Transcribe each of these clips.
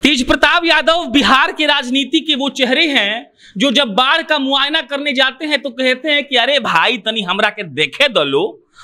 तेज प्रताप यादव बिहार के राजनीति के वो चेहरे हैं जो जब बाढ़ का मुआयना करने जाते हैं तो कहते हैं कि अरे भाई तनी हमरा के देखे दो लो।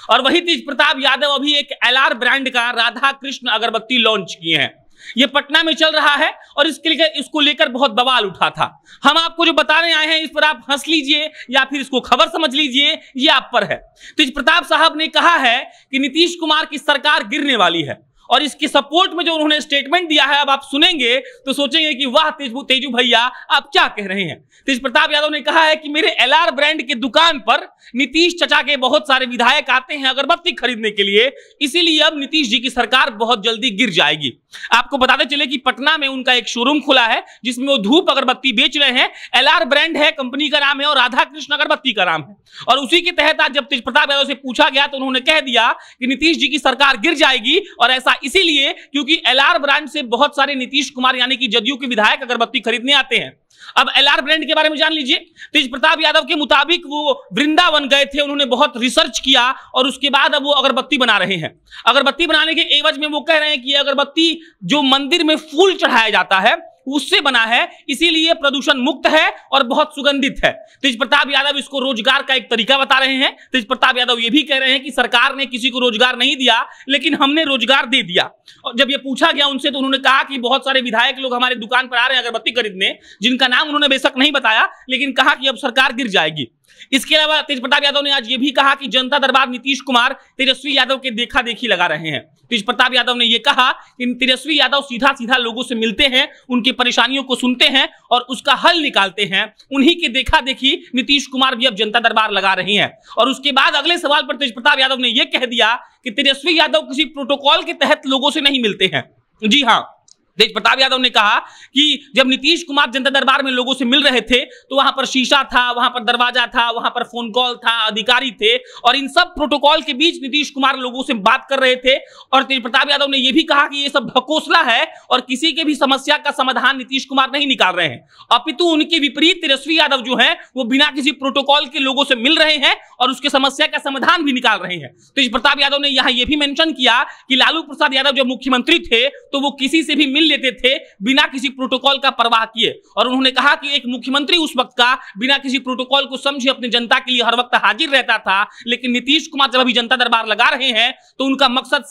और वही तेज प्रताप यादव अभी एक एलआर ब्रांड का राधा कृष्ण अगरबत्ती लॉन्च किए हैं। ये पटना में चल रहा है और इसको लेकर बहुत बवाल उठा था। हम आपको जो बताने आए हैं इस पर आप हंस लीजिए या फिर इसको खबर समझ लीजिए, ये आप पर है। तेज प्रताप साहब ने कहा है कि नीतीश कुमार की सरकार गिरने वाली है और इसके सपोर्ट में जो उन्होंने स्टेटमेंट दिया है, अब आप सुनेंगे तो सोचेंगे कि वाह तेजू भैया आप क्या कह रहे हैं। तेज प्रताप यादव ने कहा है कि मेरे एलआर ब्रांड की दुकान पर नीतीश चचा के बहुत सारे विधायक आते हैं अगरबत्ती खरीदने के लिए, इसीलिए अब नीतीश जी की सरकार बहुत जल्दी गिर जाएगी। आपको बताते चले कि पटना में उनका एक शोरूम खुला है जिसमें वो धूप अगरबत्ती बेच रहे हैं। एलआर ब्रांड है, कंपनी का नाम है और राधा कृष्ण अगरबत्ती का नाम है। और उसी के तहत आज जब तेज प्रताप यादव से पूछा गया तो उन्होंने कह दिया कि नीतीश जी की सरकार गिर जाएगी, और ऐसा इसीलिए क्योंकि एलआर ब्रांड से बहुत सारे नीतीश कुमार यानी कि जदयू के विधायक अगरबत्ती खरीदने आते हैं। अब एलआर ब्रांड के बारे में जान लीजिए। तेज प्रताप यादव के मुताबिक वो वृंदावन गए थे, उन्होंने बहुत रिसर्च किया और उसके बाद अब वो अगरबत्ती बना रहे हैं। अगरबत्ती बनाने के एवज में वो कह रहे हैं कि अगरबत्ती जो मंदिर में फूल चढ़ाया जाता है उससे बना है, इसीलिए प्रदूषण मुक्त है और बहुत सुगंधित है। तेज प्रताप यादव इसको रोजगार का एक तरीका बता रहे हैं। तेज प्रताप यादव ये भी कह रहे हैं कि सरकार ने किसी को रोजगार नहीं दिया लेकिन हमने रोजगार दे दिया। और जब ये पूछा गया उनसे तो उन्होंने कहा कि बहुत सारे विधायक लोग हमारे दुकान पर आ रहे हैं अगरबत्ती खरीदने, जिनका नाम उन्होंने बेशक नहीं बताया, लेकिन कहा कि अब सरकार गिर जाएगी। इसके अलावा तेज प्रताप यादव ने आज ये भी कहा कि जनता दरबार नीतीश कुमार तेजस्वी यादव के देखा देखी लगा रहे हैं। तेज प्रताप यादव ने यह कहा कि तेजस्वी यादव सीधा सीधा लोगों से मिलते हैं, उनकी परेशानियों को सुनते हैं और उसका हल निकालते हैं। उन्हीं के देखा देखी नीतीश कुमार भी अब जनता दरबार लगा रहे हैं। और उसके बाद अगले सवाल पर तेज प्रताप यादव ने यह कह दिया कि तेजस्वी यादव किसी प्रोटोकॉल के तहत लोगों से नहीं मिलते हैं। जी हाँ, तेज प्रताप यादव ने कहा कि जब नीतीश कुमार जनता दरबार में लोगों से मिल रहे थे तो वहां पर शीशा था, वहां पर दरवाजा था, वहां पर फोन कॉल था, अधिकारी थे और इन सब प्रोटोकॉल के बीच नीतीश कुमार लोगों से बात कर रहे थे। और तेज प्रताप यादव ने यह भी कहा कि यह सब ढकोसला है और किसी के भी समस्या का समाधान नीतीश कुमार नहीं निकाल रहे हैं, अपितु उनके विपरीत तेजस्वी यादव जो है वो बिना किसी प्रोटोकॉल के लोगों से मिल रहे हैं और उसके समस्या का समाधान भी निकाल रहे हैं। तेज प्रताप यादव ने यहां यह भी मेंशन किया कि लालू प्रसाद यादव जब मुख्यमंत्री थे तो वो किसी से भी मिल लेते थे बिना किसी प्रोटोकॉल का परवाह किए। और उन्होंने कहा कि एक मुख्यमंत्री उस वक्त का बिना किसी प्रोटोकॉल को समझे अपनी जनता के लिए हर वक्त हाजिर रहता था, लेकिन नीतीश कुमार जब अभी जनता दरबार लगा रहे हैं तो उनका मकसद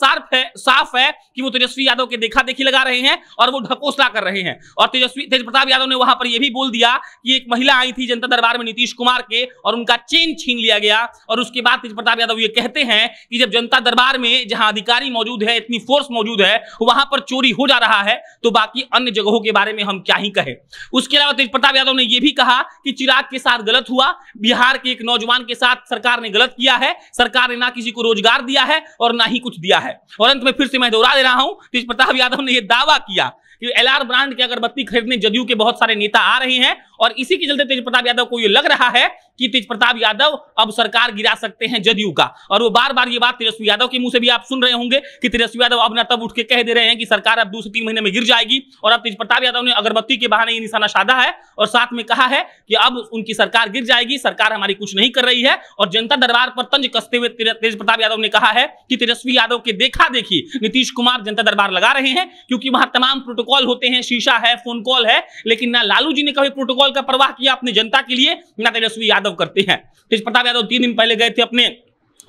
साफ है कि वो तेजस्वी यादव के देखा देखी लगा रहे हैं और वो ढकोसला कर रहे हैं। और तेज प्रताप यादव ने वहां पर यह भी बोल दिया कि एक महिला आई थी जनता दरबार में नीतीश कुमार के और उनका चेन छीन लिया गया। और उसके बाद तेज प्रताप यादव ये कहते हैं कि जब जनता दरबार में जहां अधिकारी मौजूद है, इतनी फोर्स मौजूद है, वहां पर चोरी हो जा रहा है तो बाकी अन्य जगहों के बारे में हम क्या ही कहें। उसके अलावा तेज प्रताप यादव ने यह भी कहा कि चिराग के साथ गलत हुआ, बिहार के एक नौजवान के साथ सरकार ने गलत किया है। सरकार ने ना किसी को रोजगार दिया है और ना ही कुछ दिया है। और अंत में फिर से मैं दोहरा दे रहा हूं, तेज प्रताप यादव ने यह दावा किया कि एलआर ब्रांड के अगरबत्ती खरीदने जदयू के बहुत सारे नेता आ रहे हैं और इसी के चलते तेज प्रताप यादव को यह लग रहा है कि तेज प्रताप यादव अब सरकार गिरा सकते हैं जदयू का। और वो बार बार ये बात तेजस्वी यादव के मुंह से भी आप सुन रहे होंगे कि तेजस्वी यादव अब ना तब उठ के कह दे रहे हैं कि सरकार अब 2 से 3 महीने में गिर जाएगी। और अब तेज प्रताप यादव ने अगरबत्ती के बहाने ये निशाना साधा है और साथ में कहा है कि अब उनकी सरकार गिर जाएगी, सरकार हमारी कुछ नहीं कर रही है। और जनता दरबार पर तंज कसते हुए तेज प्रताप यादव ने कहा है कि तेजस्वी यादव के देखा देखी नीतीश कुमार जनता दरबार लगा रहे हैं, क्योंकि वहां तमाम प्रोटोकॉल होते हैं, शीशा है, फोन कॉल है, लेकिन ना लालू जी ने कभी प्रोटोकॉल का परवाह किया अपनी जनता के लिए, ना तेजस्वी यादव करते हैं। तेज प्रताप यादव 3 दिन पहले गए थे अपने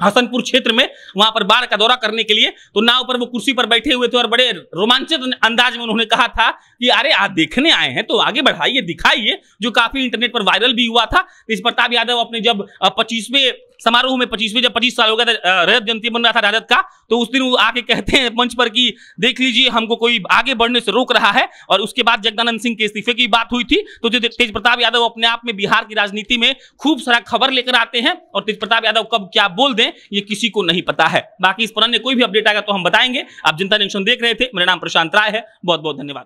हसनपुर क्षेत्र में, वहां पर बाढ़ का दौरा करने के लिए, तो नाव पर वो कुर्सी पर बैठे हुए थे और बड़े रोमांचित अंदाज में उन्होंने कहा था कि अरे आप देखने आए हैं तो आगे बढ़ाइए, दिखाइए, जो काफी इंटरनेट पर वायरल भी हुआ था। तेज प्रताप यादव अपने जब 25वें समारोह में 25 साल हो गया था, रजत जयंती बन रहा था राजद का, तो उस दिन वो आके कहते हैं मंच पर कि देख लीजिए हमको कोई आगे बढ़ने से रोक रहा है। और उसके बाद जगदानंद सिंह के इस्तीफे की बात हुई थी। तो तेज प्रताप यादव अपने आप में बिहार की राजनीति में खूब सारा खबर लेकर आते हैं और तेज प्रताप यादव कब क्या बोल दें ये किसी को नहीं पता है। बाकी इस पर अन्य कोई भी अपडेट आएगा तो हम बताएंगे। आप जनता जंक्शन देख रहे थे, मेरा नाम प्रशांत राय है। बहुत बहुत धन्यवाद।